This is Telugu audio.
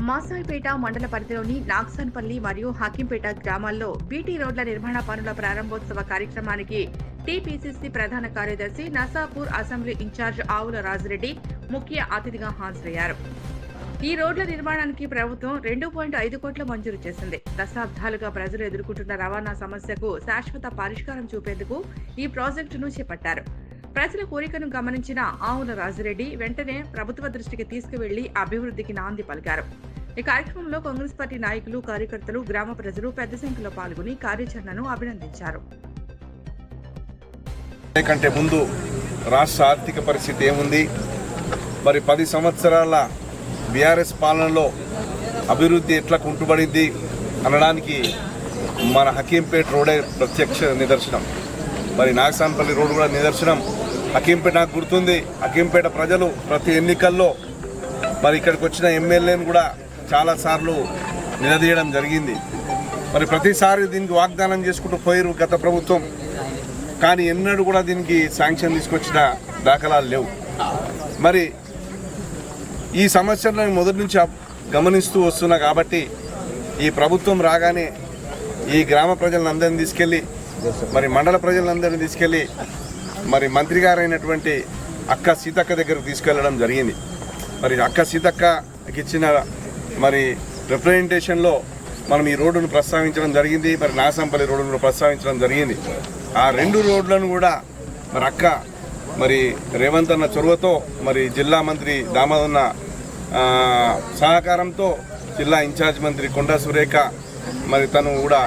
మాసాయిపేట మండల పరిధిలోని నాగ్సాన్పల్లి మరియు హకీంపేట గ్రామాల్లో బీటీ రోడ్ల నిర్మాణ పనుల ప్రారంభోత్సవ కార్యక్రమానికి టీపీసీసీ ప్రధాన కార్యదర్శి నసాపూర్ అసెంబ్లీ ఇన్ఛార్జ్ ఆవుల రాజిరెడ్డి ముఖ్య అతిథిగా హాజరయ్యారు. ఈ రోడ్ల నిర్మాణానికి ప్రభుత్వం 2.5 కోట్ల మంజూరు చేసింది. దశాబ్దాలుగా ప్రజలు ఎదుర్కొంటున్న రవాణా సమస్యకు శాశ్వత పరిష్కారం చూపేందుకు ఈ ప్రాజెక్టును చేపట్టారు. ప్రజల కోరికను గమనించిన ఆవుల రాజిరెడ్డి వెంటనే ప్రభుత్వ దృష్టికి తీసుకువెళ్లి అభివృద్ధికి నాంది పలికారు. ఈ కార్యక్రమంలో కాంగ్రెస్ పార్టీ నాయకులు, కార్యకర్తలు, గ్రామ ప్రజలు పెద్ద సంఖ్యలో పాల్గొని కార్యాచరణను అభినందించారు. కంటే ముందు రాష్ట్ర ఆర్థిక పరిస్థితి ఏముంది, మరి 10 సంవత్సరాల బీఆర్ఎస్ పాలనలో అభివృద్ధి ఎట్లా కుంటుబడింది అనడానికి మన హకీంపేట రోడే ప్రత్యక్ష నిదర్శనం. మరి నాగసాన్పల్లి రోడ్డు కూడా నిదర్శనం. హకీంపేట నాకు గుర్తుంది, హకీంపేట ప్రజలు ప్రతి ఎన్నికల్లో మరి ఇక్కడికి వచ్చిన ఎమ్మెల్యేను కూడా చాలాసార్లు నిలదీయడం జరిగింది. మరి ప్రతిసారి దీనికి వాగ్దానం చేసుకుంటూ పోయారు గత ప్రభుత్వం, కానీ ఎన్నడూ కూడా దీనికి శాంక్షన్ తీసుకొచ్చిన దాఖలాలు లేవు. మరి ఈ సమస్యలను మొదటి నుంచి గమనిస్తూ వస్తున్నా కాబట్టి ఈ ప్రభుత్వం రాగానే ఈ గ్రామ ప్రజలందరినీ తీసుకెళ్ళి, మరి మండల ప్రజలందరినీ తీసుకెళ్ళి మరి మంత్రి గారైనటువంటి అక్క సీతక్క దగ్గరకు తీసుకెళ్లడం జరిగింది. మరి అక్క సీతక్కకి ఇచ్చిన మరి రిప్రజెంటేషన్లో మనం ఈ రోడ్డును ప్రస్తావించడం జరిగింది. మరి నాగసాన్పల్లి రోడ్డును ప్రస్తావించడం జరిగింది. ఆ 2 రోడ్లను కూడా మరి అక్క మరి రేవంత్ అన్న చొరవతో, మరి జిల్లా మంత్రి దామోదన్న సహకారంతో, జిల్లా ఇన్ఛార్జ్ మంత్రి కొండా సురేఖ మరి తను కూడా